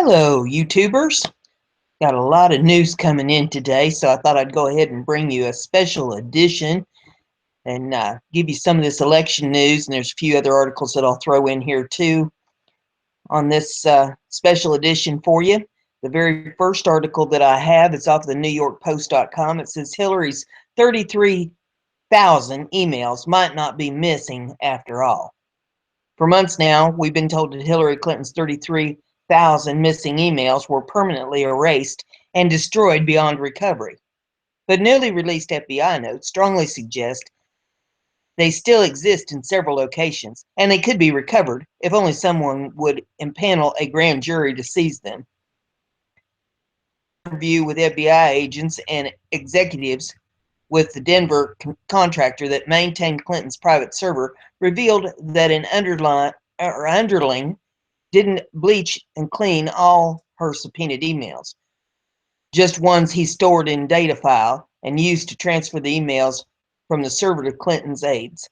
Hello, YouTubers. Got a lot of news coming in today, so I thought I'd go ahead and bring you a special edition and give you some of this election news. And there's a few other articles that I'll throw in here too on this special edition for you. The very first article that I have is off the NewYorkPost.com. It says Hillary's 33,000 emails might not be missing after all. For months now, we've been told that Hillary Clinton's 33,000 missing emails were permanently erased and destroyed beyond recovery. But newly released FBI notes strongly suggest they still exist in several locations, and they could be recovered if only someone would impanel a grand jury to seize them. An interview with FBI agents and executives with the Denver contractor that maintained Clinton's private server revealed that an underling didn't bleach and clean all her subpoenaed emails, just ones he stored in data file and used to transfer the emails from the server to Clinton's aides,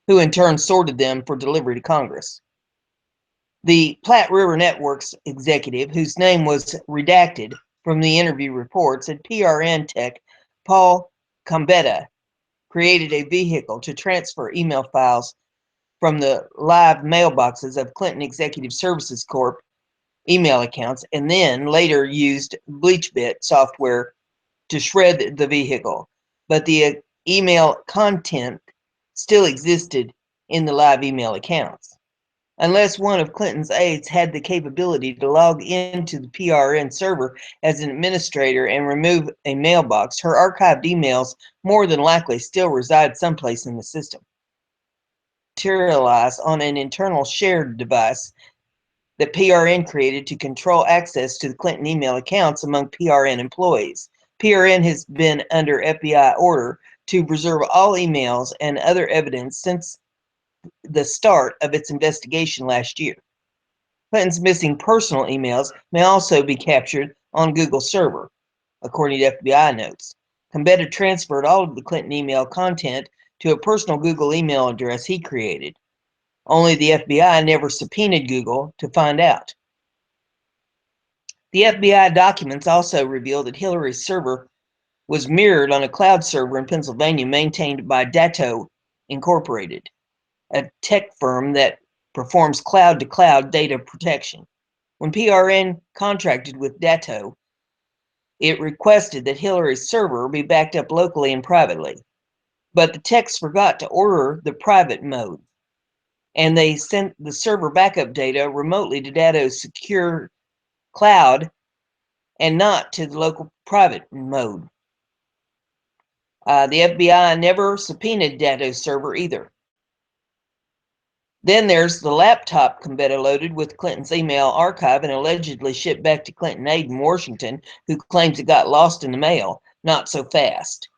who in turn sorted them for delivery to Congress. The Platte River Network's executive, whose name was redacted from the interview report, said PRN tech Paul Gambetta created a vehicle to transfer email files from the live mailboxes of Clinton Executive Services Corp email accounts, and then later used BleachBit software to shred the vehicle. But the email content still existed in the live email accounts. Unless one of Clinton's aides had the capability to log into the PRN server as an administrator and remove a mailbox, her archived emails more than likely still reside someplace in the system. Materialize on an internal shared device that PRN created to control access to the Clinton email accounts among PRN employees. PRN has been under FBI order to preserve all emails and other evidence since the start of its investigation last year. Clinton's missing personal emails may also be captured on Google's server, according to FBI notes. Gambetta transferred all of the Clinton email content to a personal Google email address he created. Only the FBI never subpoenaed Google to find out. The FBI documents also reveal that Hillary's server was mirrored on a cloud server in Pennsylvania maintained by Datto Incorporated, a tech firm that performs cloud-to-cloud data protection. When PRN contracted with Datto, it requested that Hillary's server be backed up locally and privately. But the techs forgot to order the private mode, and they sent the server backup data remotely to Datto's secure cloud and not to the local private mode. The FBI never subpoenaed Datto's server either. Then there's the laptop Gambetta loaded with Clinton's email archive and allegedly shipped back to Clinton aide in Washington, who claims it got lost in the mail. Not so fast.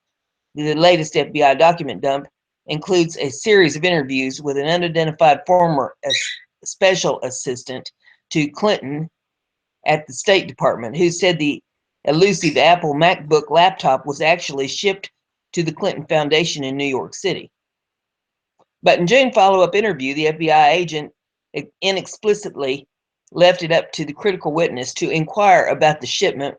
The latest FBI document dump includes a series of interviews with an unidentified former special assistant to Clinton at the State Department, who said the elusive Apple MacBook laptop was actually shipped to the Clinton Foundation in New York City. But in June follow-up interview, the FBI agent inexplicitly left it up to the critical witness to inquire about the shipment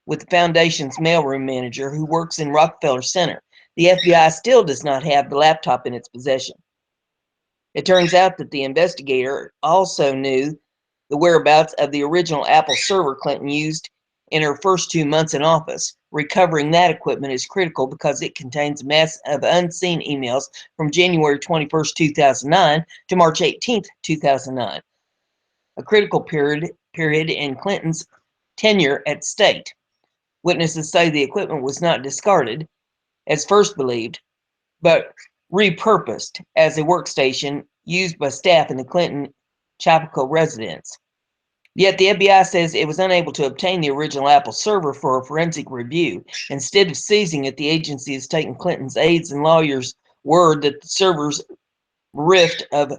with the foundation's mailroom manager, who works in Rockefeller Center. The FBI still does not have the laptop in its possession. It turns out that the investigator also knew the whereabouts of the original Apple server Clinton used in her first 2 months in office. Recovering that equipment is critical because it contains a mass of unseen emails from January 21st, 2009 to March 18th, 2009, a critical period in Clinton's tenure at State. Witnesses say the equipment was not discarded, as first believed, but repurposed as a workstation used by staff in the Clinton Chapel residence. Yet the FBI says it was unable to obtain the original Apple server for a forensic review. Instead of seizing it, the agency has taken Clinton's aides and lawyers' word that the server's bereft of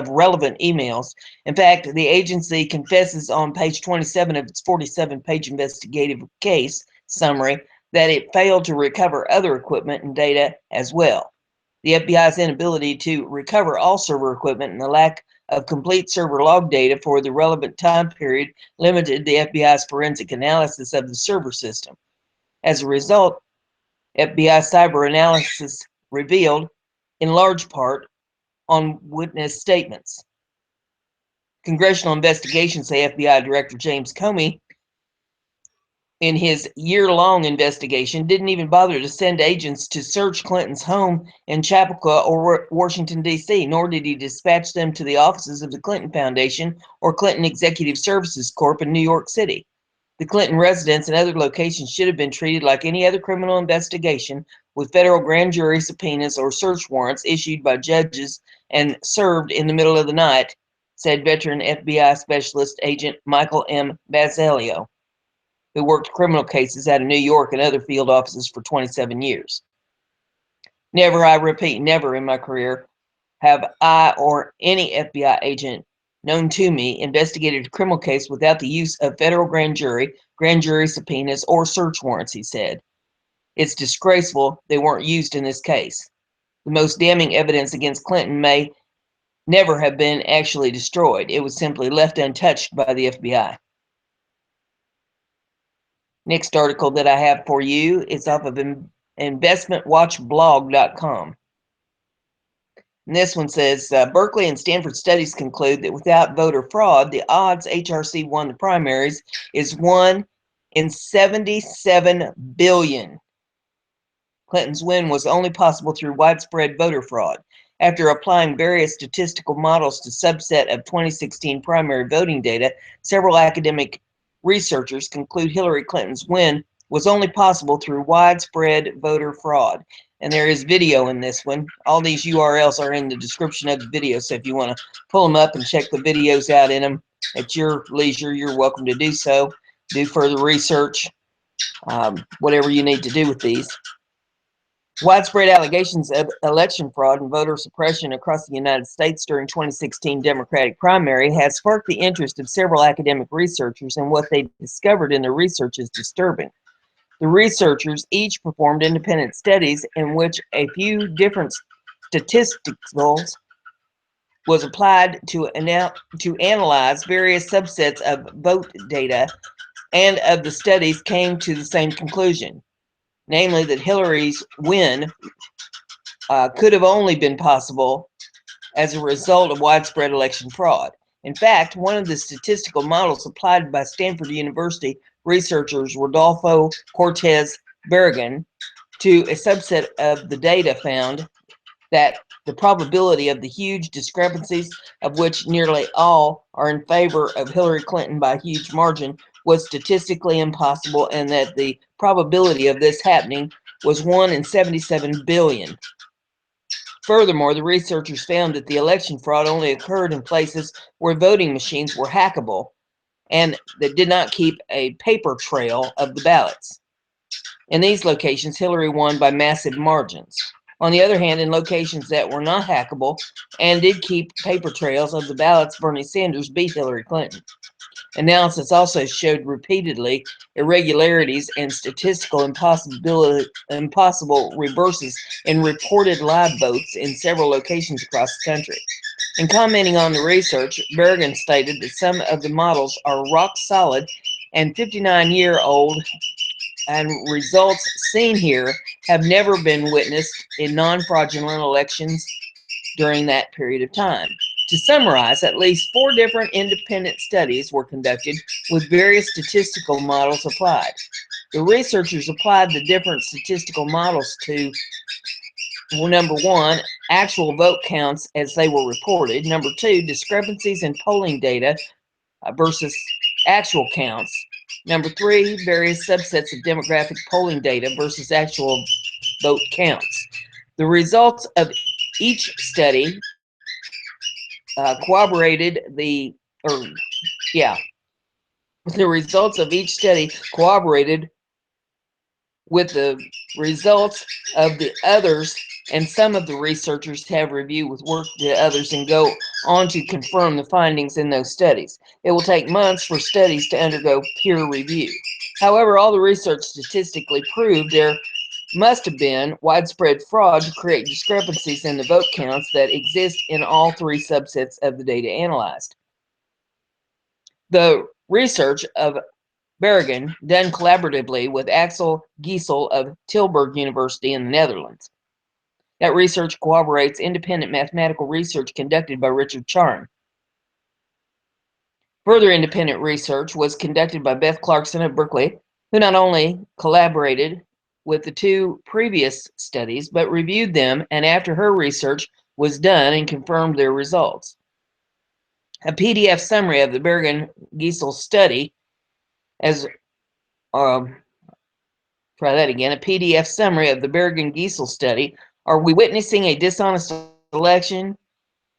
relevant emails. In fact, the agency confesses on page 27 of its 47-page investigative case summary that it failed to recover other equipment and data as well. The FBI's inability to recover all server equipment and the lack of complete server log data for the relevant time period limited the FBI's forensic analysis of the server system. As a result, FBI cyber analysis revealed, in large part, on witness statements. Congressional investigations, say FBI Director James Comey, in his year-long investigation, didn't even bother to send agents to search Clinton's home in Chappaqua or Washington, D.C., nor did he dispatch them to the offices of the Clinton Foundation or Clinton Executive Services Corp. In New York City. The Clinton residence and other locations should have been treated like any other criminal investigation, with federal grand jury subpoenas or search warrants issued by judges and served in the middle of the night, said veteran FBI Specialist Agent Michael M. Basilio, who worked criminal cases out of New York and other field offices for 27 years. Never, I repeat, never in my career have I or any FBI agent known to me investigated a criminal case without the use of federal grand jury subpoenas, or search warrants, he said. It's disgraceful they weren't used in this case. The most damning evidence against Clinton may never have been actually destroyed. It was simply left untouched by the FBI. Next article that I have for you is off of investmentwatchblog.com. And this one says, Berkeley and Stanford studies conclude that without voter fraud, the odds HRC won the primaries is 1 in 77 billion. Clinton's win was only possible through widespread voter fraud. After applying various statistical models to subset of 2016 primary voting data, several academic researchers conclude Hillary Clinton's win was only possible through widespread voter fraud. And there is video in this one. All these URLs are in the description of the video, so if you want to pull them up and check the videos out in them at your leisure, you're welcome to do so. Do further research, whatever you need to do with these. Widespread allegations of election fraud and voter suppression across the United States during 2016 Democratic primary has sparked the interest of several academic researchers, and what they discovered in their research is disturbing. The researchers each performed independent studies in which a few different statisticals was applied to analyze various subsets of vote data, and of the studies came to the same conclusion, namely that Hillary's win could have only been possible as a result of widespread election fraud. In fact, one of the statistical models applied by Stanford University researchers Rodolfo Cortez Barragan to a subset of the data found that the probability of the huge discrepancies, of which nearly all are in favor of Hillary Clinton by a huge margin, was statistically impossible, and that the probability of this happening was 1 in 77 billion. Furthermore, the researchers found that the election fraud only occurred in places where voting machines were hackable and that did not keep a paper trail of the ballots. In these locations, Hillary won by massive margins. On the other hand, in locations that were not hackable and did keep paper trails of the ballots, Bernie Sanders beat Hillary Clinton. Analysis also showed repeatedly irregularities and statistical impossible reverses in reported live votes in several locations across the country. In commenting on the research, Berrigan stated that some of the models are rock solid and 59-year-old, and results seen here have never been witnessed in non-fraudulent elections during that period of time. To summarize, at least 4 different independent studies were conducted with various statistical models applied. The researchers applied the different statistical models to, number 1, actual vote counts as they were reported. Number 2, discrepancies in polling data versus actual counts. Number 3, various subsets of demographic polling data versus actual vote counts. The results of each study the results of each study corroborated with the results of the others, and some of the researchers have reviewed with work to others and go on to confirm the findings in those studies. It will take months for studies to undergo peer review. However, all the research statistically proved there must have been widespread fraud to create discrepancies in the vote counts that exist in all three subsets of the data analyzed. The research of Bergen, done collaboratively with Axel Giesel of Tilburg University in the Netherlands. That research corroborates independent mathematical research conducted by Richard Charn. Further independent research was conducted by Beth Clarkson of Berkeley, who not only collaborated with the two previous studies, but reviewed them, and after her research was done and confirmed their results. A PDF summary of the Bergen-Giesel study, try that again, a PDF summary of the Bergen-Giesel study, Are We Witnessing a Dishonest Election?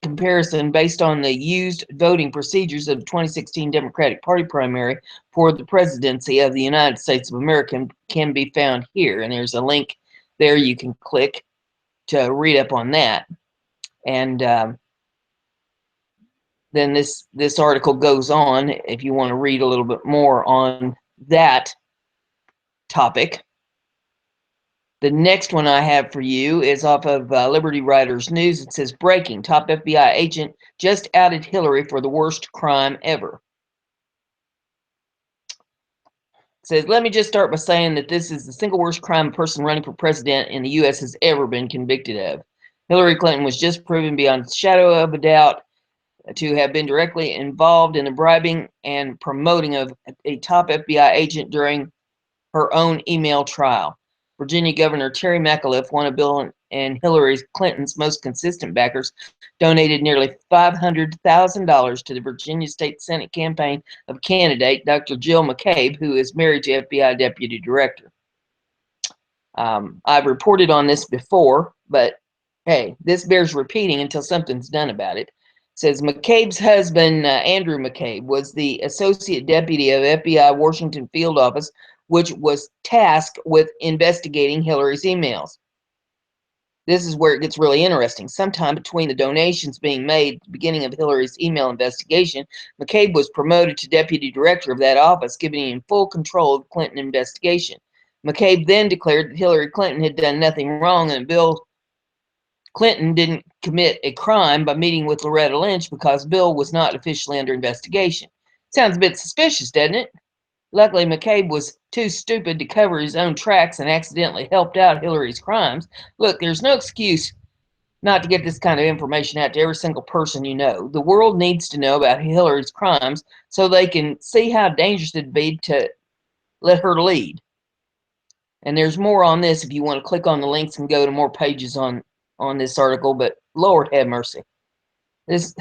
Comparison based on the used voting procedures of the 2016 Democratic Party primary for the presidency of the United States of America can be found here. And there's a link there you can click to read up on that. And then this article goes on if you want to read a little bit more on that topic. The next one I have for you is off of Liberty Writers News. It says, breaking, top FBI agent just outed Hillary for the worst crime ever. It says, let me just start by saying that this is the single worst crime a person running for president in the U.S. has ever been convicted of. Hillary Clinton was just proven beyond a shadow of a doubt to have been directly involved in the bribing and promoting of a top FBI agent during her own email trial. Virginia Governor Terry McAuliffe, one of Bill and Hillary Clinton's most consistent backers, donated nearly $500,000 to the Virginia State Senate campaign of candidate Dr. Jill McCabe, who is married to FBI Deputy Director. I've reported on this before, but hey, this bears repeating until something's done about it. It says McCabe's husband, Andrew McCabe, was the Associate Deputy of FBI Washington Field Office, which was tasked with investigating Hillary's emails. This is where it gets really interesting. Sometime between the donations being made at the beginning of Hillary's email investigation, McCabe was promoted to deputy director of that office, giving him full control of the Clinton investigation. McCabe then declared that Hillary Clinton had done nothing wrong and Bill Clinton didn't commit a crime by meeting with Loretta Lynch because Bill was not officially under investigation. Sounds a bit suspicious, doesn't it? Luckily, McCabe was too stupid to cover his own tracks and accidentally helped out Hillary's crimes. Look, there's no excuse not to get this kind of information out to every single person you know. The world needs to know about Hillary's crimes so they can see how dangerous it'd be to let her lead. And there's more on this if you want to click on the links and go to more pages on this article, but Lord have mercy. This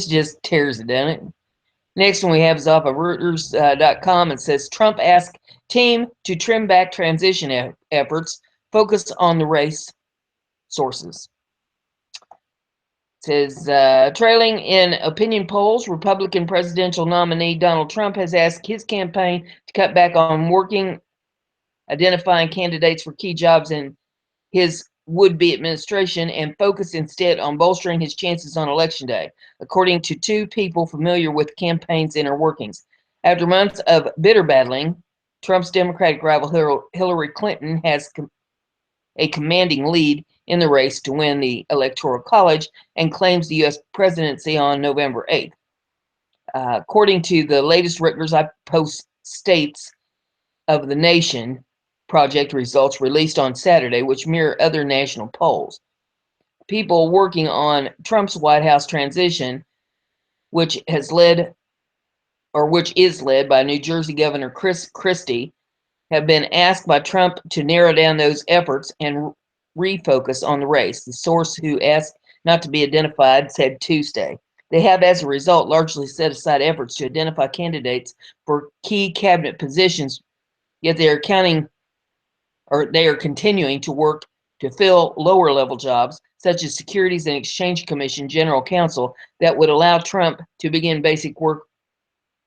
just tears it, doesn't it? Next one we have is off of Reuters.com. It says, Trump asked team to trim back transition efforts, focus on the race sources. It says, trailing in opinion polls, Republican presidential nominee Donald Trump has asked his campaign to cut back on identifying candidates for key jobs in his would-be administration and focus instead on bolstering his chances on Election Day, according to two people familiar with the campaign's inner workings. After months of bitter battling, Trump's Democratic rival Hillary Clinton has a commanding lead in the race to win the Electoral College and claims the U.S. presidency on November 8th. According to the latest Rutgers Post States of the Nation project results released on Saturday, which mirror other national polls. People working on Trump's White House transition, which is led by New Jersey Governor Chris Christie, have been asked by Trump to narrow down those efforts and refocus on the race. The source, who asked not to be identified, said Tuesday. They have, as a result, largely set aside efforts to identify candidates for key cabinet positions, yet they are continuing to work to fill lower level jobs, such as Securities and Exchange Commission General Counsel, that would allow Trump to begin basic work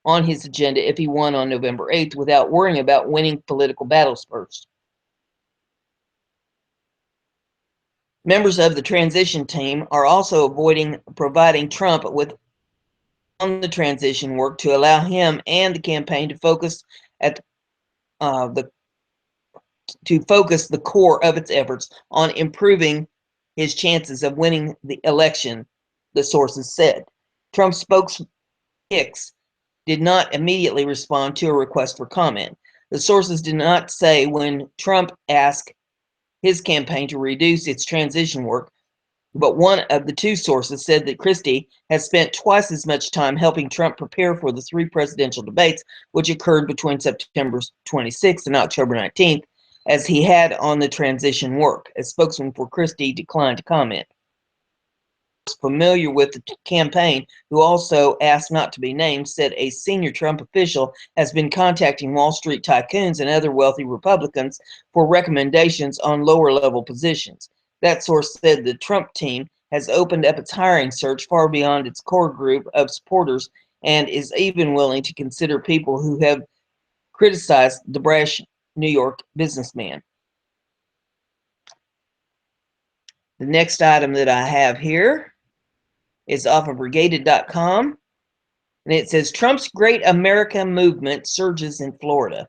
on his agenda if he won on November 8th without worrying about winning political battles first. Members of the transition team are also providing Trump with on the transition work to allow him and the campaign to focus at the to focus the core of its efforts on improving his chances of winning the election, the sources said. Trump's spokesman Hicks did not immediately respond to a request for comment. The sources did not say when Trump asked his campaign to reduce its transition work, but one of the two sources said that Christie has spent twice as much time helping Trump prepare for the three presidential debates, which occurred between September 26th and October 19th, as he had on the transition work. A spokesman for Christie declined to comment. Familiar with the campaign, who also asked not to be named, said a senior Trump official has been contacting Wall Street tycoons and other wealthy Republicans for recommendations on lower-level positions. That source said the Trump team has opened up its hiring search far beyond its core group of supporters and is even willing to consider people who have criticized the brash New York businessman. The next item that I have here is off of Brigaded.com, and it says Trump's Great America Movement surges in Florida.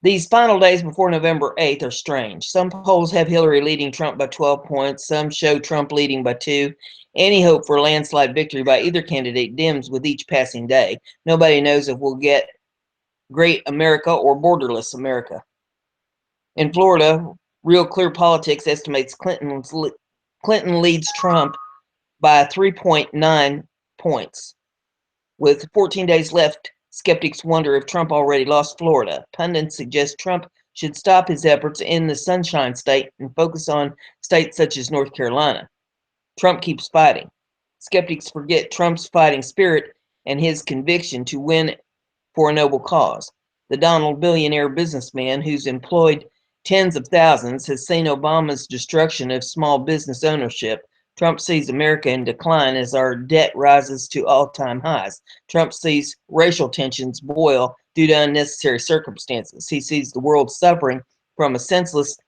These final days before November 8th are strange. Some polls have Hillary leading Trump by 12 points. Some show Trump leading by 2. Any hope for a landslide victory by either candidate dims with each passing day. Nobody knows if we'll get Great America or Borderless America. In Florida, Real Clear Politics estimates Clinton leads Trump by 3.9 points. With 14 days left, skeptics wonder if Trump already lost Florida. Pundits suggest Trump should stop his efforts in the Sunshine State and focus on states such as North Carolina. Trump keeps fighting. Skeptics forget Trump's fighting spirit and his conviction to win for a noble cause. The Donald billionaire businessman who's employed tens of thousands has seen Obama's destruction of small business ownership. Trump sees America in decline as our debt rises to all-time highs. Trump sees racial tensions boil due to unnecessary circumstances. He sees the world suffering from a senseless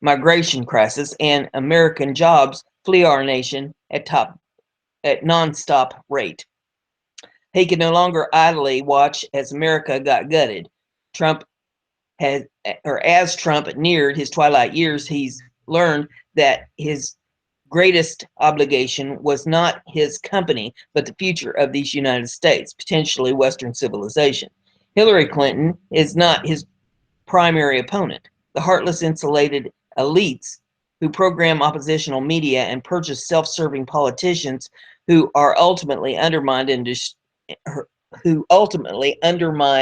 migration crisis, and American jobs flee our nation at non-stop rate. He can no longer idly watch as America got gutted. As Trump neared his twilight years, he's learned that his greatest obligation was not his company, but the future of these United States, potentially Western civilization. Hillary Clinton is not his primary opponent. The heartless, insulated elites who program oppositional media and purchase self-serving politicians who ultimately undermine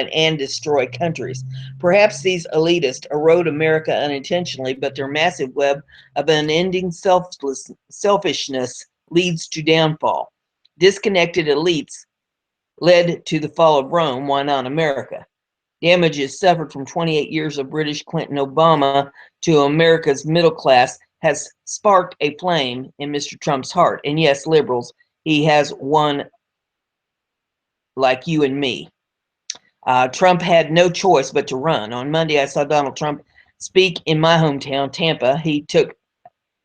and destroy countries. Perhaps these elitists erode America unintentionally, but their massive web of unending selfishness leads to downfall. Disconnected elites led to the fall of Rome. Why not America? Damages suffered from 28 years of British Clinton Obama to America's middle class has sparked a flame in Mr. Trump's heart. And yes, liberals, he has one like you and me. Trump had no choice but to run. On Monday, I saw Donald Trump speak in my hometown, Tampa. He took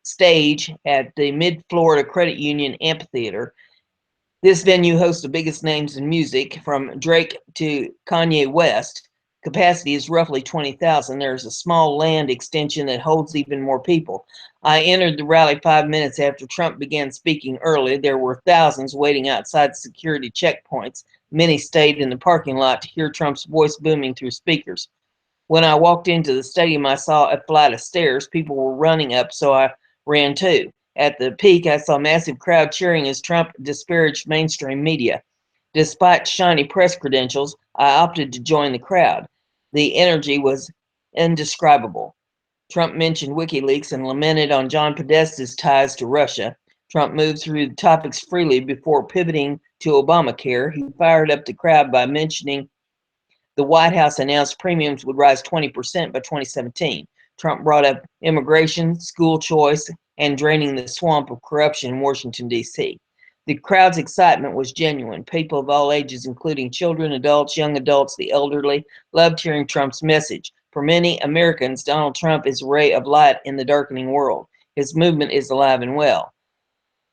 stage at the Mid-Florida Credit Union Amphitheater. This venue hosts the biggest names in music, from Drake to Kanye West. Capacity is roughly 20,000. There's a small land extension that holds even more people. I entered the rally 5 minutes after Trump began speaking early. There were thousands waiting outside security checkpoints. Many stayed in the parking lot to hear Trump's voice booming through speakers. When I walked into the stadium, I saw a flight of stairs. People were running up, so I ran too. At the peak, I saw a massive crowd cheering as Trump disparaged mainstream media. Despite shiny press credentials, I opted to join the crowd. The energy was indescribable. Trump mentioned WikiLeaks and lamented on John Podesta's ties to Russia. Trump moved through the topics freely before pivoting to Obamacare. He fired up the crowd by mentioning the White House announced premiums would rise 20% by 2017. Trump brought up immigration, school choice, and draining the swamp of corruption in Washington, D.C. The crowd's excitement was genuine. People of all ages, including children, adults, young adults, the elderly, loved hearing Trump's message. For many Americans, Donald Trump is a ray of light in the darkening world. His movement is alive and well.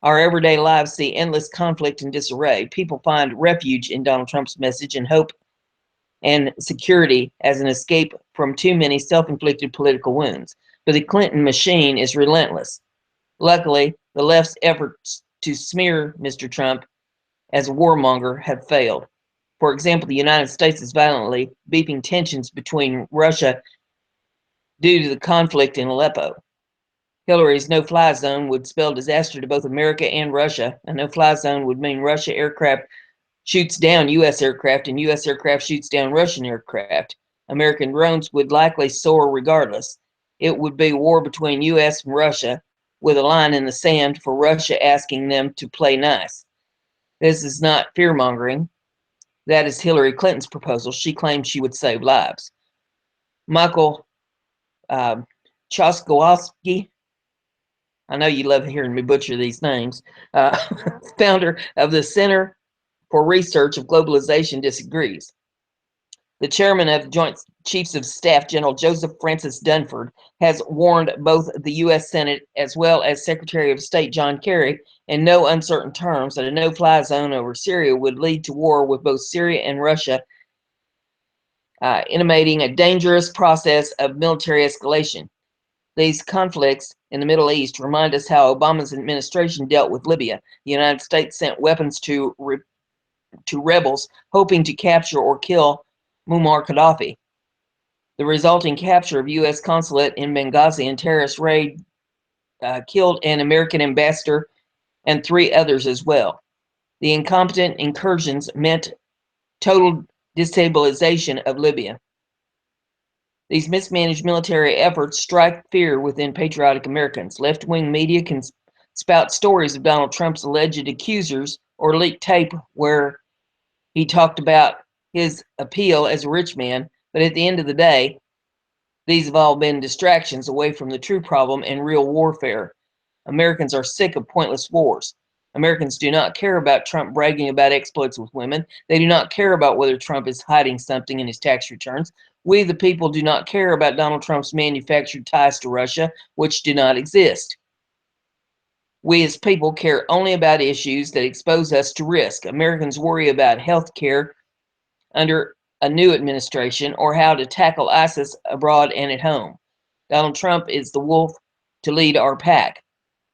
Our everyday lives see endless conflict and disarray. People find refuge in Donald Trump's message and hope and security as an escape from too many self-inflicted political wounds. But the Clinton machine is relentless. Luckily, the left's efforts to smear Mr. Trump as a warmonger have failed. For example, the United States is violently beeping tensions between Russia due to the conflict in Aleppo. Hillary's no-fly zone would spell disaster to both America and Russia. A no-fly zone would mean Russia aircraft shoots down U.S. aircraft and U.S. aircraft shoots down Russian aircraft. American drones would likely soar regardless. It would be war between U.S. and Russia, with a line in the sand for Russia asking them to play nice. This is not fear-mongering. That is Hillary Clinton's proposal. She claimed she would save lives. Michael Choskowski, I know you love hearing me butcher these names, founder of the Center for Research of Globalization, disagrees. The chairman of the Joint Chiefs of Staff, General Joseph Francis Dunford, has warned both the U.S. Senate as well as Secretary of State John Kerry in no uncertain terms that a no-fly zone over Syria would lead to war with both Syria and Russia, intimating a dangerous process of military escalation. These conflicts in the Middle East remind us how Obama's administration dealt with Libya. The United States sent weapons to rebels hoping to capture or kill Muammar Gaddafi. The resulting capture of U.S. consulate in Benghazi and terrorist raid killed an American ambassador and 3 others as well. The incompetent incursions meant total destabilization of Libya. These mismanaged military efforts strike fear within patriotic Americans. Left-wing media can spout stories of Donald Trump's alleged accusers or leak tape where he talked about his appeal as a rich man, but at the end of the day, these have all been distractions away from the true problem and real warfare. Americans are sick of pointless wars. Americans do not care about Trump bragging about exploits with women. They do not care about whether Trump is hiding something in his tax returns. We, the people, do not care about Donald Trump's manufactured ties to Russia, which do not exist. We as people care only about issues that expose us to risk. Americans worry about health care under a new administration or how to tackle ISIS abroad and at home. Donald Trump is the wolf to lead our pack.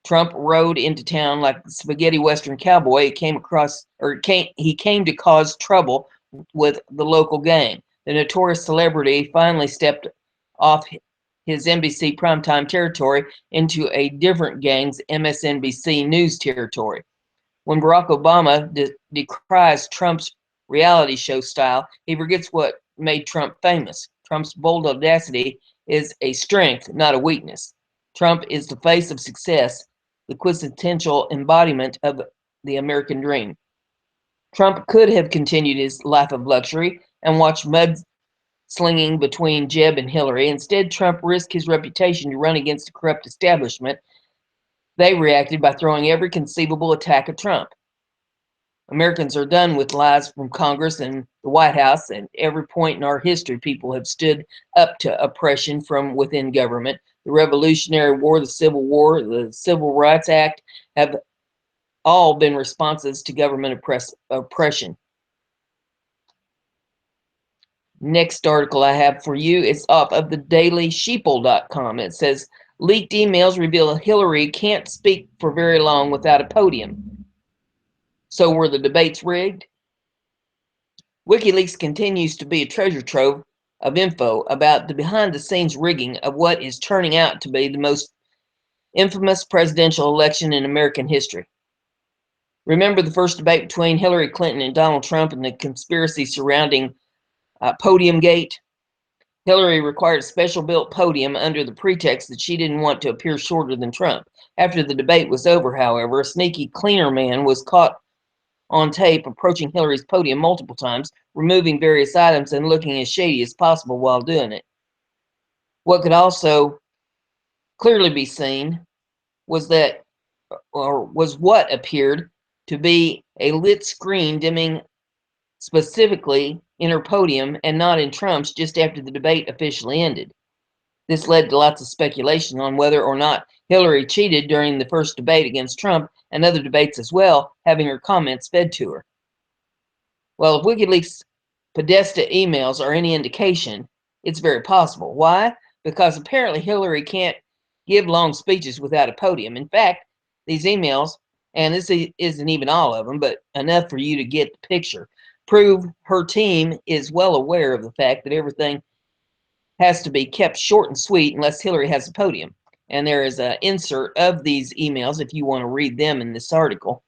Trump rode into town like a spaghetti western cowboy. He came to cause trouble with the local gang. The notorious celebrity finally stepped off his NBC primetime territory into a different gang's MSNBC news territory. When Barack Obama decries Trump's reality show style, he forgets what made Trump famous. Trump's bold audacity is a strength, not a weakness. Trump is the face of success, the quintessential embodiment of the American dream. Trump could have continued his life of luxury and watched mudslinging between Jeb and Hillary. Instead, Trump risked his reputation to run against a corrupt establishment. They reacted by throwing every conceivable attack at Trump. Americans are done with lies from Congress and the White House. At every point in our history, people have stood up to oppression from within government. The Revolutionary War, the Civil War, the Civil Rights Act have all been responses to government oppression. Next article I have for you is off of the dailysheeple.com. It says, leaked emails reveal Hillary can't speak for very long without a podium. So were the debates rigged? WikiLeaks continues to be a treasure trove of info about the behind-the-scenes rigging of what is turning out to be the most infamous presidential election in American history. Remember the first debate between Hillary Clinton and Donald Trump and the conspiracy surrounding Podiumgate? Hillary required a special-built podium under the pretext that she didn't want to appear shorter than Trump. After the debate was over, however, a sneaky cleaner man was caught on tape approaching Hillary's podium multiple times, removing various items and looking as shady as possible while doing it. What could also clearly be seen was what appeared to be a lit screen dimming specifically in her podium and not in Trump's just after the debate officially ended. This led to lots of speculation on whether or not Hillary cheated during the first debate against Trump and other debates as well, having her comments fed to her. Well, if WikiLeaks Podesta emails are any indication, it's very possible. Why? Because apparently Hillary can't give long speeches without a podium. In fact, these emails, and this isn't even all of them, but enough for you to get the picture, prove her team is well aware of the fact that everything has to be kept short and sweet unless Hillary has a podium. And there is an insert of these emails if you want to read them in this article.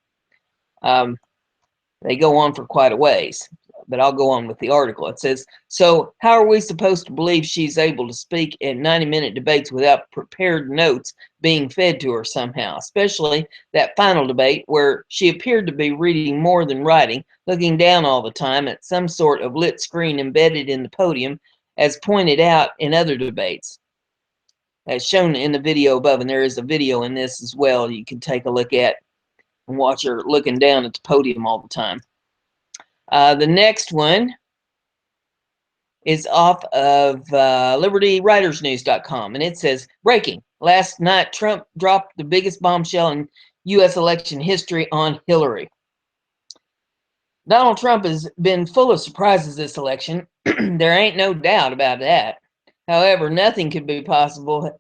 They go on for quite a ways, but I'll go on with the article. It says, so how are we supposed to believe she's able to speak in 90-minute debates without prepared notes being fed to her somehow, especially that final debate where she appeared to be reading more than writing, looking down all the time at some sort of lit screen embedded in the podium, as pointed out in other debates, as shown in the video above. And there is a video in this as well you can take a look at and watch her looking down at the podium all the time. The next one is off of libertywritersnews.com, and it says, breaking. Last night, Trump dropped the biggest bombshell in U.S. election history on Hillary. Donald Trump has been full of surprises this election. There ain't no doubt about that. However, nothing could possibly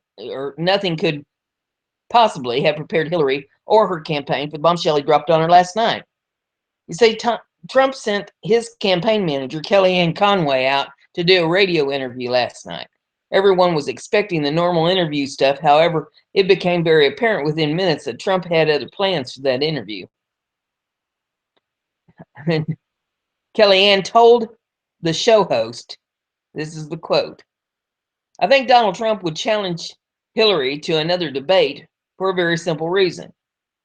have prepared Hillary or her campaign for the bombshell he dropped on her last night. You see, Trump sent his campaign manager, Kellyanne Conway, out to do a radio interview last night. Everyone was expecting the normal interview stuff. However, it became very apparent within minutes that Trump had other plans for that interview. Kellyanne told the show host, this is the quote, I think Donald Trump would challenge Hillary to another debate for a very simple reason.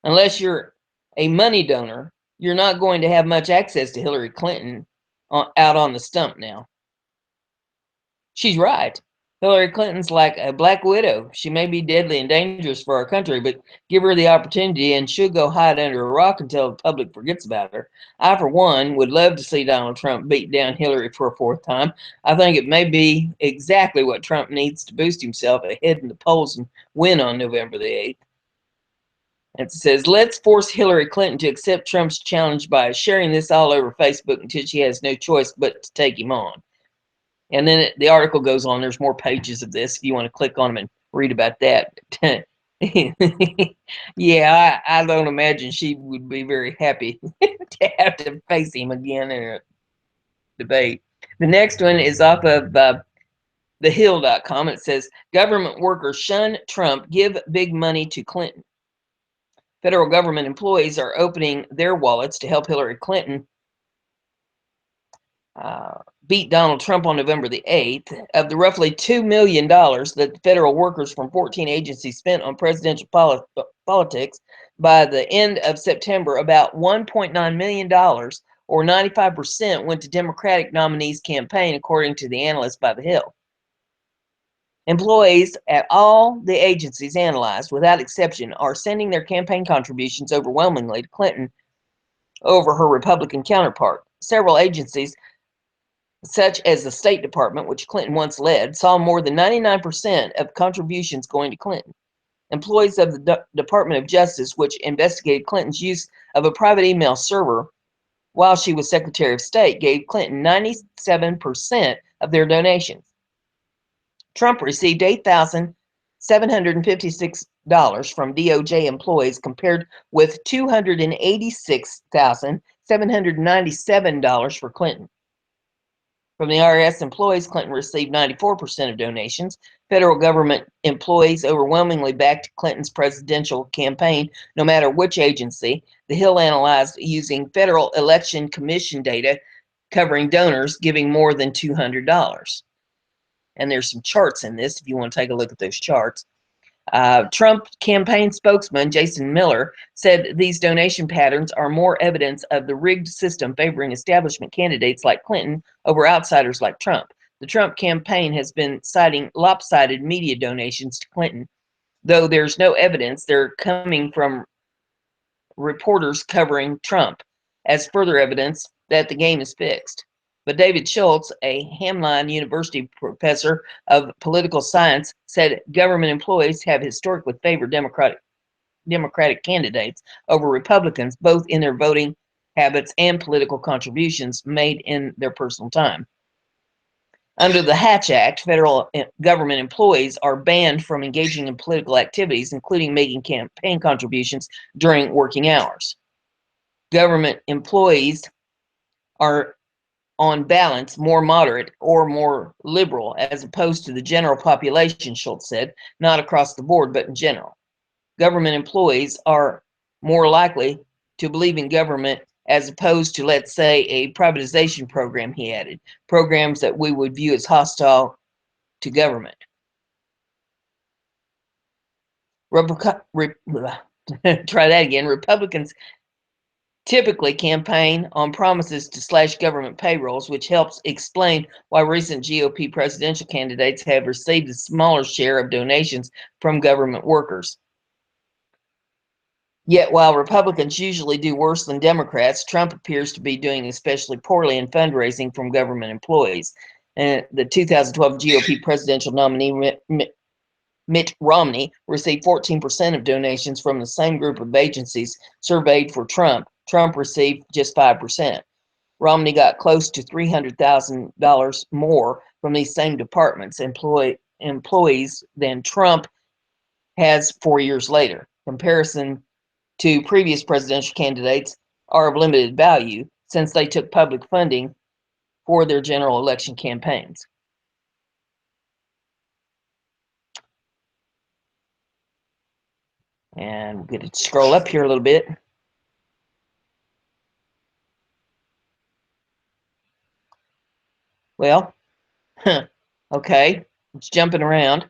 Unless you're a money donor, you're not going to have much access to Hillary Clinton out on the stump now. She's right. Hillary Clinton's like a black widow. She may be deadly and dangerous for our country, but give her the opportunity and she'll go hide under a rock until the public forgets about her. I, for one, would love to see Donald Trump beat down Hillary for a fourth time. I think it may be exactly what Trump needs to boost himself ahead in the polls and win on November the 8th. It says, let's force Hillary Clinton to accept Trump's challenge by sharing this all over Facebook until she has no choice but to take him on. And then the article goes on. There's more pages of this if you want to click on them and read about that. Yeah, I don't imagine she would be very happy to have to face him again in a debate. The next one is off of thehill.com. It says, government workers shun Trump, give big money to Clinton. Federal government employees are opening their wallets to help Hillary Clinton beat Donald Trump on November the 8th. Of the roughly $2 million that federal workers from 14 agencies spent on presidential politics, by the end of September, about $1.9 million, or 95%, went to Democratic nominees' campaign, according to the analyst by The Hill. Employees at all the agencies analyzed, without exception, are sending their campaign contributions overwhelmingly to Clinton over her Republican counterpart. Several agencies, such as the State Department, which Clinton once led, saw more than 99% of contributions going to Clinton. Employees of the Department of Justice, which investigated Clinton's use of a private email server while she was Secretary of State, gave Clinton 97% of their donations. Trump received $8,756 from DOJ employees, compared with $286,797 for Clinton. From the IRS employees, Clinton received 94% of donations. Federal government employees overwhelmingly backed Clinton's presidential campaign, no matter which agency. The Hill analyzed using Federal Election Commission data covering donors giving more than $200. And there's some charts in this if you want to take a look at those charts. Trump campaign spokesman Jason Miller said these donation patterns are more evidence of the rigged system favoring establishment candidates like Clinton over outsiders like Trump. The Trump campaign has been citing lopsided media donations to Clinton, though there's no evidence they're coming from reporters covering Trump, as further evidence that the game is fixed. But David Schultz, a Hamline University professor of political science, said government employees have historically favored Democratic candidates over Republicans, both in their voting habits, and political contributions made in their personal time. Under the Hatch Act, federal government employees are banned from engaging in political activities, including making campaign contributions during working hours. Government employees are, on balance, more moderate or more liberal as opposed to the general population, Schultz said, not across the board, but in general. Government employees are more likely to believe in government as opposed to, let's say, a privatization program, he added, programs that we would view as hostile to government. Try that again. Republicans typically campaign on promises to slash government payrolls, which helps explain why recent GOP presidential candidates have received a smaller share of donations from government workers. Yet, while Republicans usually do worse than Democrats, Trump appears to be doing especially poorly in fundraising from government employees. The 2012 GOP presidential nominee, Mitt Romney, received 14% of donations from the same group of agencies surveyed for Trump. Trump received just 5%. Romney got close to $300,000 more from these same departments employees than Trump has 4 years later. Comparison to previous presidential candidates are of limited value since they took public funding for their general election campaigns. And we'll get it to scroll up here a little bit. Well, okay, it's jumping around.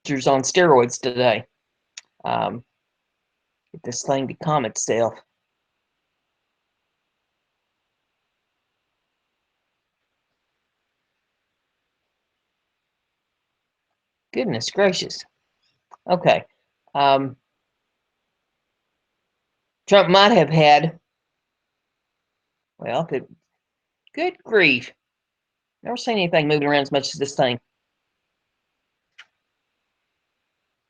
It's on steroids today. Get this thing to calm itself. Goodness gracious. Okay. Trump might have had, well, good grief. Never seen anything moving around as much as this thing.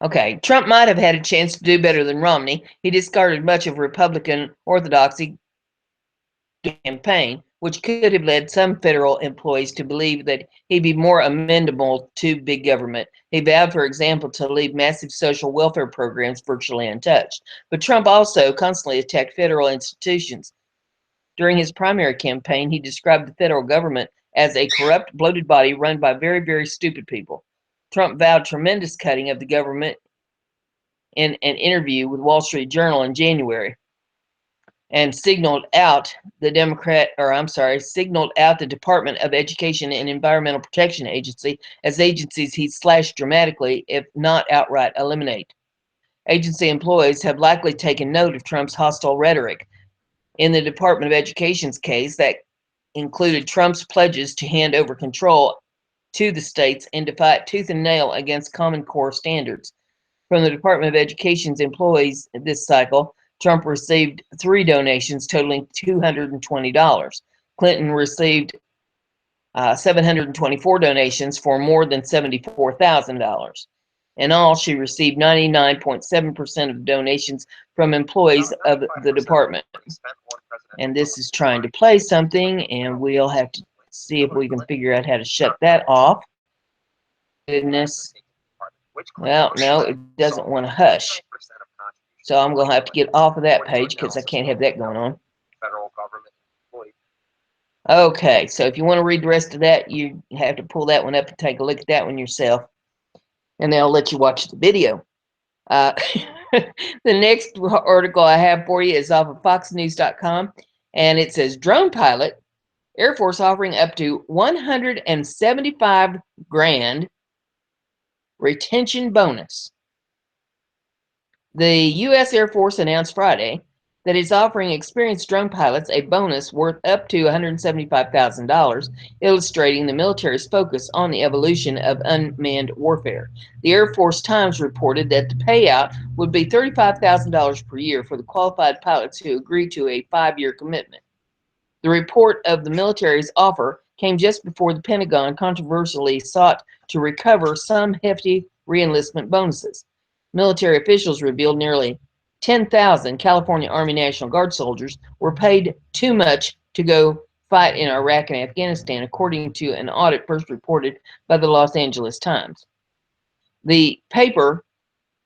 Okay, Trump might have had a chance to do better than Romney. He discarded much of Republican orthodoxy campaign, which could have led some federal employees to believe that he'd be more amenable to big government. He vowed, for example, to leave massive social welfare programs virtually untouched. But Trump also constantly attacked federal institutions. During his primary campaign, he described the federal government as a corrupt, bloated body run by very, very stupid people. Trump vowed tremendous cutting of the government in an interview with Wall Street Journal in January, and signaled out the Department of Education and Environmental Protection Agency as agencies he slashed dramatically, if not outright eliminate. Agency employees have likely taken note of Trump's hostile rhetoric. In the Department of Education's case, that included Trump's pledges to hand over control to the states and to fight tooth and nail against Common Core standards. From the Department of Education's employees this cycle, Trump received 3 donations totaling $220. Clinton received 724 donations for more than $74,000. In all, she received 99.7% of donations from employees of the department. And this is trying to play something, and we'll have to see if we can figure out how to shut that off. Goodness. Well, no, it doesn't want to hush. So I'm going to have to get off of that page because I can't have that going on. Okay, so if you want to read the rest of that, you have to pull that one up and take a look at that one yourself. And then I'll let you watch the video. The next article I have for you is off of foxnews.com, and it says drone pilot, Air Force offering up to 175 grand retention bonus. The U.S. Air Force announced Friday that it's offering experienced drone pilots a bonus worth up to $175,000, illustrating the military's focus on the evolution of unmanned warfare. The Air Force Times reported that the payout would be $35,000 per year for the qualified pilots who agreed to a 5-year commitment. The report of the military's offer came just before the Pentagon controversially sought to recover some hefty reenlistment bonuses. Military officials revealed nearly 10,000 California Army National Guard soldiers were paid too much to go fight in Iraq and Afghanistan, according to an audit first reported by the Los Angeles Times. The paper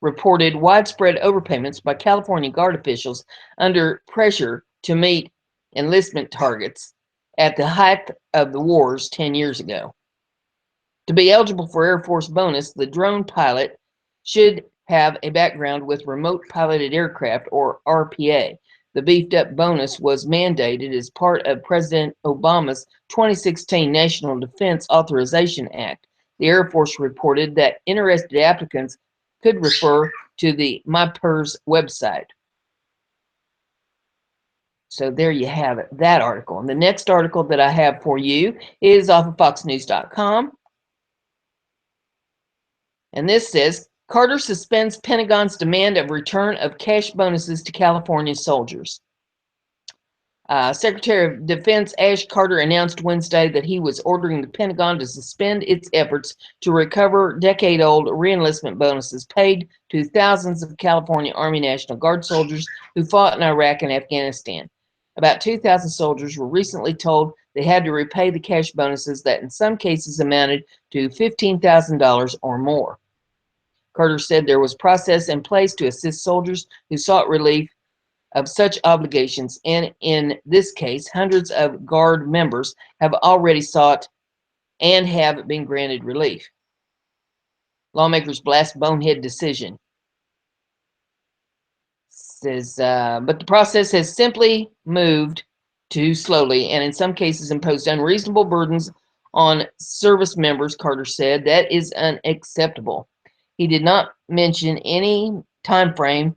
reported widespread overpayments by California Guard officials under pressure to meet enlistment targets at the height of the wars 10 years ago. To be eligible for Air Force bonus, the drone pilot should have a background with remote piloted aircraft, or RPA. The beefed up bonus was mandated as part of President Obama's 2016 National Defense Authorization Act. The Air Force reported that interested applicants could refer to the MyPERS website. So there you have it, that article. And the next article that I have for you is off of foxnews.com. And this says, Carter suspends Pentagon's demand of return of cash bonuses to California soldiers. Secretary of Defense Ash Carter announced Wednesday that he was ordering the Pentagon to suspend its efforts to recover decade-old reenlistment bonuses paid to thousands of California Army National Guard soldiers who fought in Iraq and Afghanistan. About 2,000 soldiers were recently told they had to repay the cash bonuses that in some cases amounted to $15,000 or more. Carter said there was process in place to assist soldiers who sought relief of such obligations, and in this case, hundreds of Guard members have already sought and have been granted relief. Lawmakers blast bonehead decision. Says, but the process has simply moved too slowly and in some cases imposed unreasonable burdens on service members, Carter said. That is unacceptable. He did not mention any time frame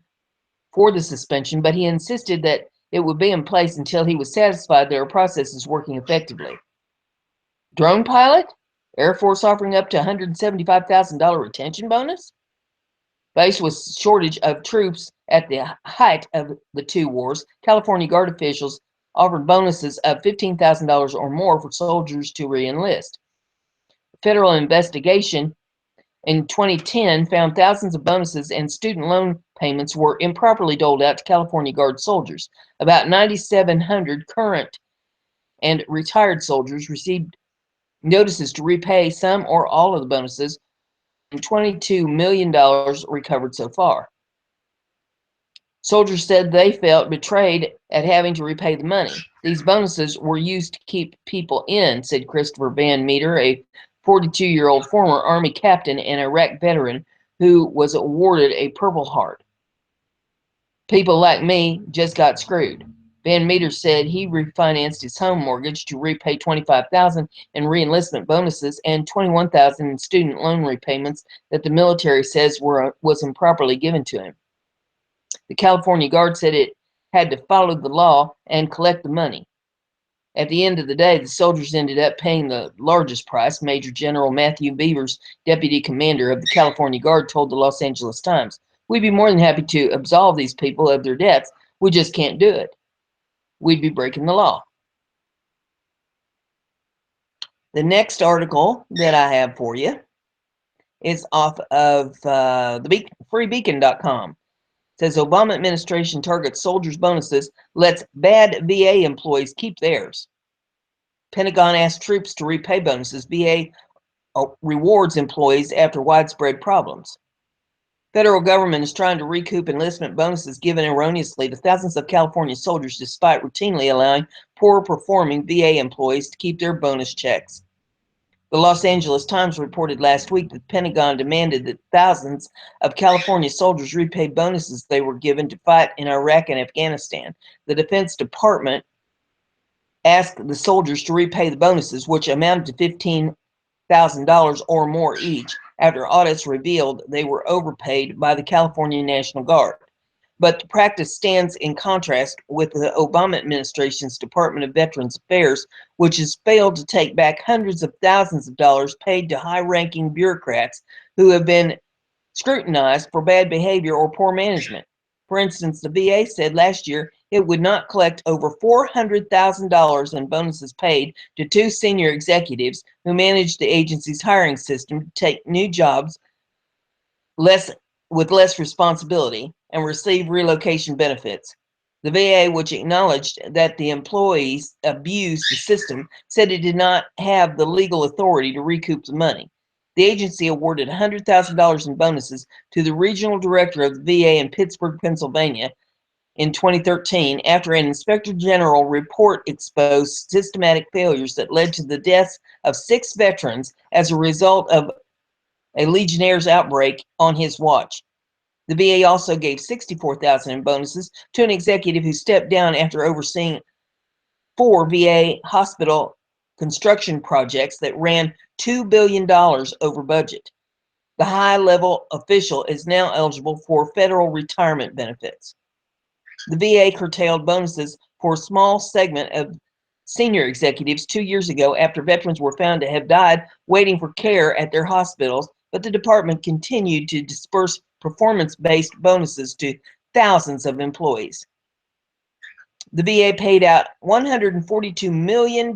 for the suspension, but he insisted that it would be in place until he was satisfied their processes working effectively. Drone pilot? Air Force offering up to $175,000 retention bonus? Faced with shortage of troops at the height of the two wars, California Guard officials offered bonuses of $15,000 or more for soldiers to re-enlist. Federal investigation in 2010 found thousands of bonuses and student loan payments were improperly doled out to California Guard soldiers. About 9,700 current and retired soldiers received notices to repay some or all of the bonuses, and $22 million recovered so far. Soldiers said they felt betrayed at having to repay the money. These bonuses were used to keep people in, said Christopher Van Meter, a 42-year-old former Army captain and Iraq veteran who was awarded a Purple Heart. People like me just got screwed. Van Meter said he refinanced his home mortgage to repay $25,000 in reenlistment bonuses and $21,000 in student loan repayments that the military says was improperly given to him. The California Guard said it had to follow the law and collect the money. At the end of the day, the soldiers ended up paying the largest price, Major General Matthew Beavers, deputy commander of the California Guard, told the Los Angeles Times. We'd be more than happy to absolve these people of their debts. We just can't do it. We'd be breaking the law. The next article that I have for you is off of freebeacon.com. It says Obama administration targets soldiers' bonuses, lets bad VA employees keep theirs. Pentagon asks troops to repay bonuses. VA rewards employees after widespread problems. Federal government is trying to recoup enlistment bonuses given erroneously to thousands of California soldiers despite routinely allowing poor performing VA employees to keep their bonus checks. The Los Angeles Times reported last week that the Pentagon demanded that thousands of California soldiers repay bonuses they were given to fight in Iraq and Afghanistan. The Defense Department asked the soldiers to repay the bonuses, which amounted to $15,000 or more each, after audits revealed they were overpaid by the California National Guard. But the practice stands in contrast with the Obama administration's Department of Veterans Affairs, which has failed to take back hundreds of thousands of dollars paid to high-ranking bureaucrats who have been scrutinized for bad behavior or poor management. For instance, the VA said last year it would not collect over $400,000 in bonuses paid to two senior executives who managed the agency's hiring system to take new jobs less with less responsibility and receive relocation benefits. The VA, which acknowledged that the employees abused the system, said it did not have the legal authority to recoup the money. The agency awarded $100,000 in bonuses to the regional director of the VA in Pittsburgh, Pennsylvania in 2013 after an inspector general report exposed systematic failures that led to the deaths of 6 veterans as a result of a Legionnaire's outbreak on his watch. The VA also gave $64,000 in bonuses to an executive who stepped down after overseeing 4 VA hospital construction projects that ran $2 billion over budget. The high-level official is now eligible for federal retirement benefits. The VA curtailed bonuses for a small segment of senior executives 2 years ago after veterans were found to have died waiting for care at their hospitals, but the department continued to disperse performance-based bonuses to thousands of employees. The VA paid out $142 million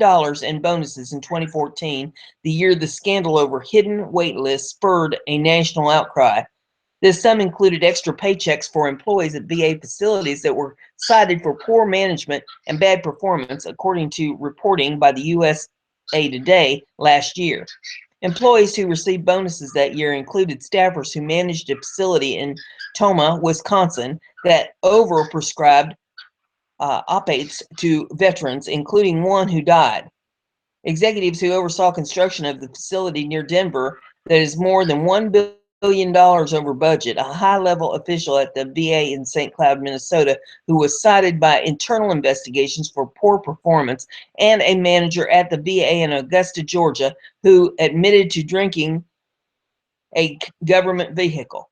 in bonuses in 2014, the year the scandal over hidden wait lists spurred a national outcry. This sum included extra paychecks for employees at VA facilities that were cited for poor management and bad performance, according to reporting by the USA Today last year. Employees who received bonuses that year included staffers who managed a facility in Toma, Wisconsin, that overprescribed opiates to veterans, including one who died. Executives who oversaw construction of the facility near Denver that is more than $1 billion over budget. A high-level official at the VA in St. Cloud, Minnesota, who was cited by internal investigations for poor performance, and a manager at the VA in Augusta, Georgia, who admitted to drinking a government vehicle.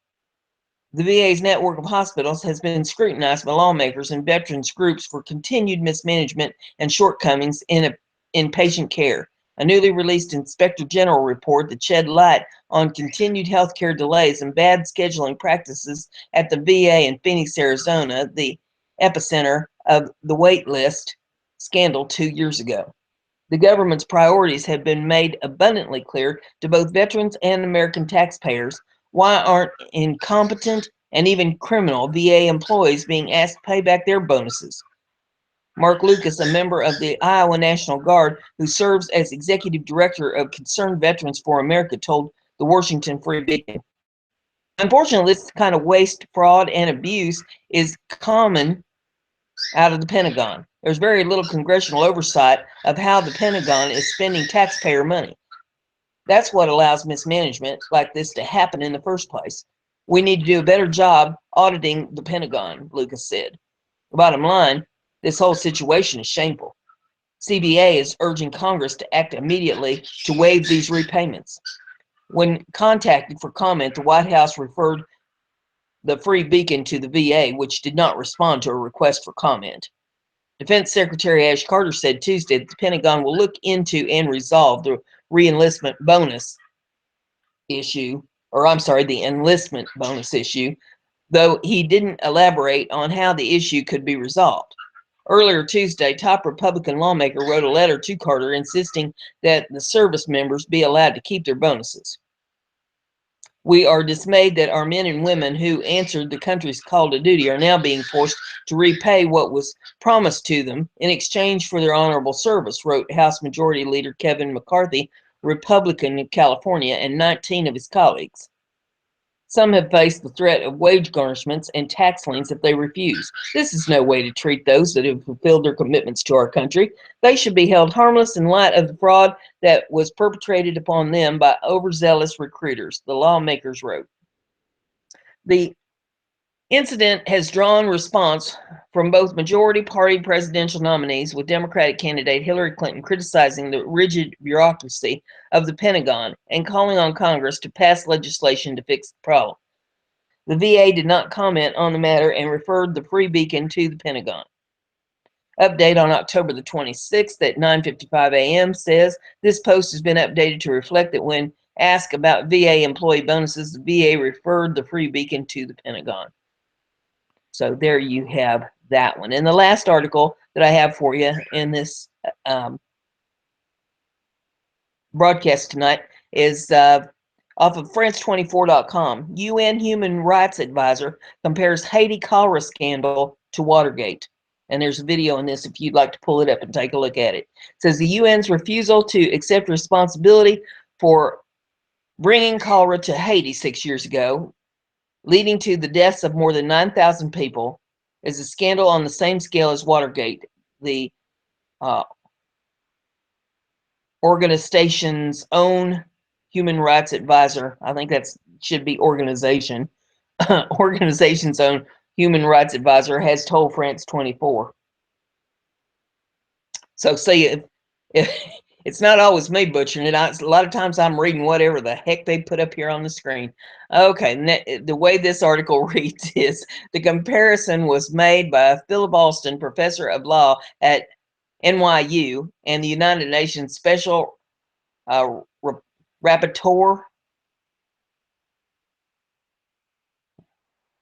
The VA's network of hospitals has been scrutinized by lawmakers and veterans groups for continued mismanagement and shortcomings in patient care. A newly released Inspector General report that shed light on continued healthcare delays and bad scheduling practices at the VA in Phoenix, Arizona, the epicenter of the wait list scandal 2 years ago. The government's priorities have been made abundantly clear to both veterans and American taxpayers. Why aren't incompetent and even criminal VA employees being asked to pay back their bonuses? Mark Lucas, a member of the Iowa National Guard who serves as executive director of Concerned Veterans for America, told the Washington Free Beacon. Unfortunately, this kind of waste, fraud, and abuse is common out of the Pentagon. There's very little congressional oversight of how the Pentagon is spending taxpayer money. That's what allows mismanagement like this to happen in the first place. We need to do a better job auditing the Pentagon, Lucas said. The bottom line, this whole situation is shameful. CBA is urging Congress to act immediately to waive these repayments. When contacted for comment, the White House referred the Free Beacon to the VA, which did not respond to a request for comment. Defense Secretary Ash Carter said Tuesday that the Pentagon will look into and resolve the re-enlistment bonus issue, the enlistment bonus issue, though he didn't elaborate on how the issue could be resolved. Earlier Tuesday, top Republican lawmaker wrote a letter to Carter insisting that the service members be allowed to keep their bonuses. We are dismayed that our men and women who answered the country's call to duty are now being forced to repay what was promised to them in exchange for their honorable service, wrote House Majority Leader Kevin McCarthy, Republican of California, and 19 of his colleagues. Some have faced the threat of wage garnishments and tax liens if they refuse. This is no way to treat those that have fulfilled their commitments to our country. They should be held harmless in light of the fraud that was perpetrated upon them by overzealous recruiters, the lawmakers wrote. The incident has drawn response from both majority party presidential nominees, with Democratic candidate Hillary Clinton criticizing the rigid bureaucracy of the Pentagon and calling on Congress to pass legislation to fix the problem. The VA did not comment on the matter and referred the Free Beacon to the Pentagon. Update on October the 26th at 9:55 a.m. says this post has been updated to reflect that when asked about VA employee bonuses, the VA referred the Free Beacon to the Pentagon. So there you have that one. And the last article that I have for you in this broadcast tonight is Off of France24.com, UN Human Rights Advisor compares Haiti cholera scandal to Watergate. And there's a video on this if you'd like to pull it up and take a look at it. It says the UN's refusal to accept responsibility for bringing cholera to Haiti 6 years ago, leading to the deaths of more than 9,000 people, is a scandal on the same scale as Watergate. The uh, organization's own human rights advisor, I think that should be organization's own human rights advisor, has told France 24. So see, if it's not always me butchering it. A lot of times I'm reading whatever the heck they put up here on the screen. Okay, the way this article reads is the comparison was made by Philip Alston, professor of law at NYU and the United Nations Special Rapporteur.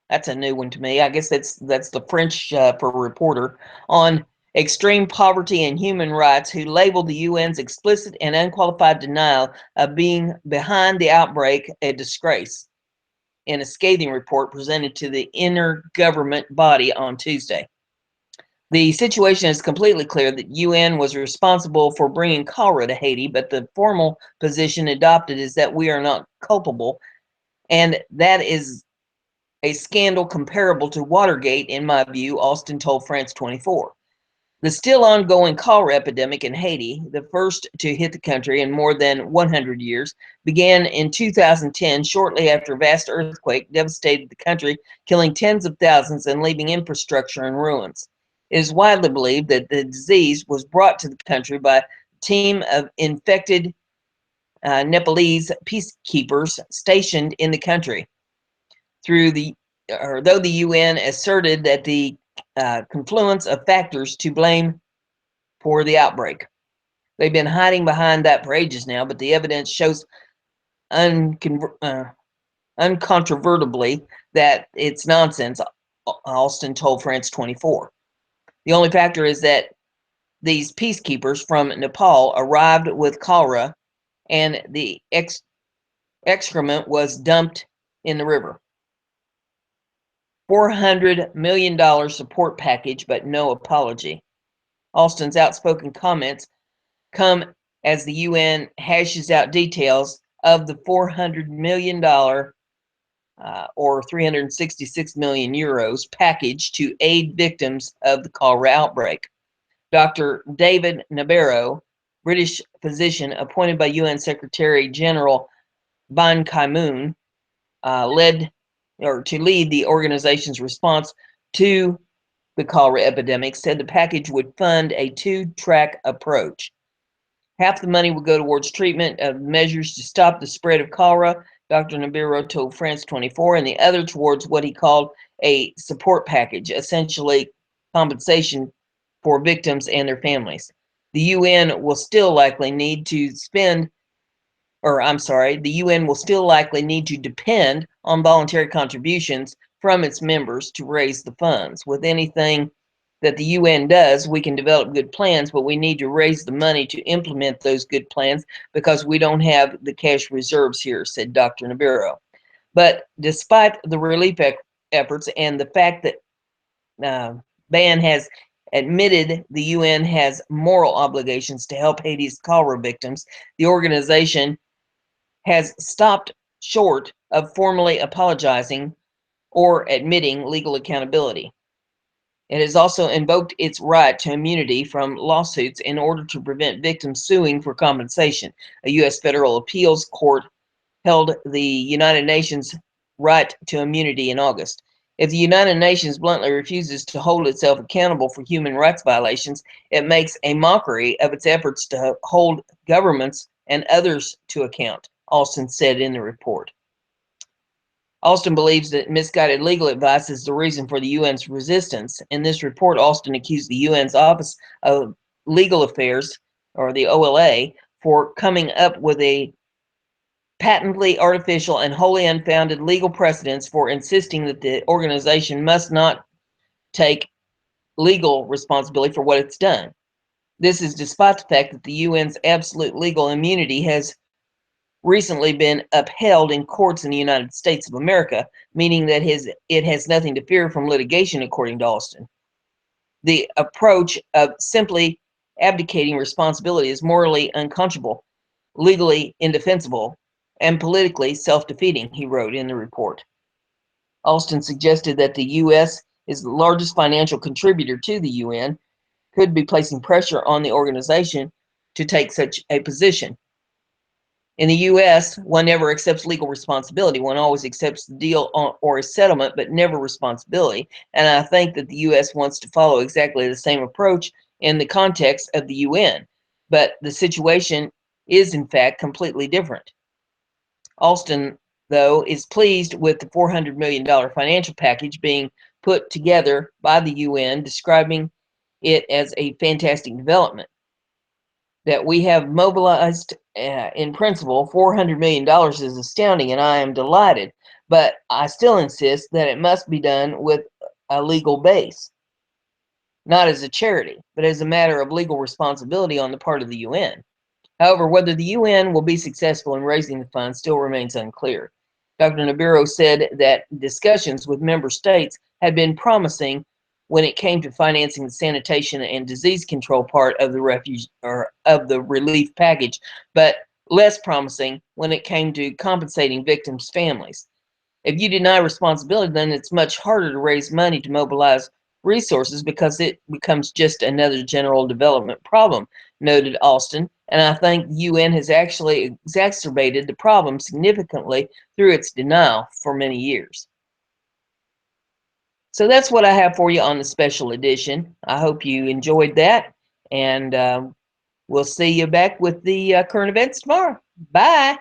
That's a new one to me. I guess that's the French for reporter on extreme poverty and human rights, who labeled the UN's explicit and unqualified denial of being behind the outbreak a disgrace in a scathing report presented to the intergovernment body on Tuesday. The situation is completely clear that UN was responsible for bringing cholera to Haiti, but the formal position adopted is that we are not culpable, and that is a scandal comparable to Watergate, in my view, Alston told France 24. The still ongoing cholera epidemic in Haiti, the first to hit the country in more than 100 years, began in 2010, shortly after a vast earthquake devastated the country, killing tens of thousands and leaving infrastructure in ruins. It is widely believed that the disease was brought to the country by a team of infected Nepalese peacekeepers stationed in the country. Though the UN asserted that the confluence of factors to blame for the outbreak. They've been hiding behind that for ages now, but the evidence shows uncontrovertibly that it's nonsense, Alston told France 24. The only factor is that these peacekeepers from Nepal arrived with cholera and the excrement was dumped in the river. $400 million support package, but no apology. Alston's outspoken comments come as the UN hashes out details of the $400 million or 366 million euros package to aid victims of the cholera outbreak. Dr. David Nabarro, British physician appointed by UN Secretary General Ban Ki-moon, lead the organization's response to the cholera epidemic, said the package would fund a two-track approach. Half the money would go towards treatment of measures to stop the spread of cholera, Dr. Nabarro told France 24, and the other towards what he called a support package, essentially compensation for victims and their families. The UN will still likely need to depend on voluntary contributions from its members to raise the funds. With anything that the UN does, we can develop good plans, but we need to raise the money to implement those good plans because we don't have the cash reserves here, said Dr. Nabarro. But despite the relief efforts and the fact that Ban has admitted the UN has moral obligations to help Haiti's cholera victims, the organization has stopped short of formally apologizing or admitting legal accountability. It has also invoked its right to immunity from lawsuits in order to prevent victims suing for compensation. A U.S. federal appeals court held the United Nations right to immunity in August. If the United Nations bluntly refuses to hold itself accountable for human rights violations, it makes a mockery of its efforts to hold governments and others to account, Alston said in the report. Alston believes that misguided legal advice is the reason for the UN's resistance. In this report, Alston accused the UN's Office of Legal Affairs, or the OLA, for coming up with a patently artificial and wholly unfounded legal precedents for insisting that the organization must not take legal responsibility for what it's done. This is despite the fact that the UN's absolute legal immunity has recently been upheld in courts in the United States of America, meaning that it has nothing to fear from litigation, according to Alston. The approach of simply abdicating responsibility is morally unconscionable, legally indefensible, and politically self-defeating, he wrote in the report. Alston suggested that the U.S. is the largest financial contributor to the UN, could be placing pressure on the organization to take such a position. In the U.S., one never accepts legal responsibility. One always accepts the deal or a settlement, but never responsibility. And I think that the U.S. wants to follow exactly the same approach in the context of the UN. But the situation is, in fact, completely different. Alston, though, is pleased with the $400 million financial package being put together by the UN, describing it as a fantastic development. That we have mobilized, in principle, $400 million is astounding, and I am delighted. But I still insist that it must be done with a legal base, not as a charity, but as a matter of legal responsibility on the part of the UN. However, whether the UN will be successful in raising the funds still remains unclear. Dr. Nabarro said that discussions with member states had been promising when it came to financing the sanitation and disease control part of the relief package, but less promising when it came to compensating victims' families. If you deny responsibility, then it's much harder to raise money to mobilize resources because it becomes just another general development problem, noted Alston. And I think the UN has actually exacerbated the problem significantly through its denial for many years. So that's what I have for you on the special edition. I hope you enjoyed that, and we'll see you back with the current events tomorrow. Bye.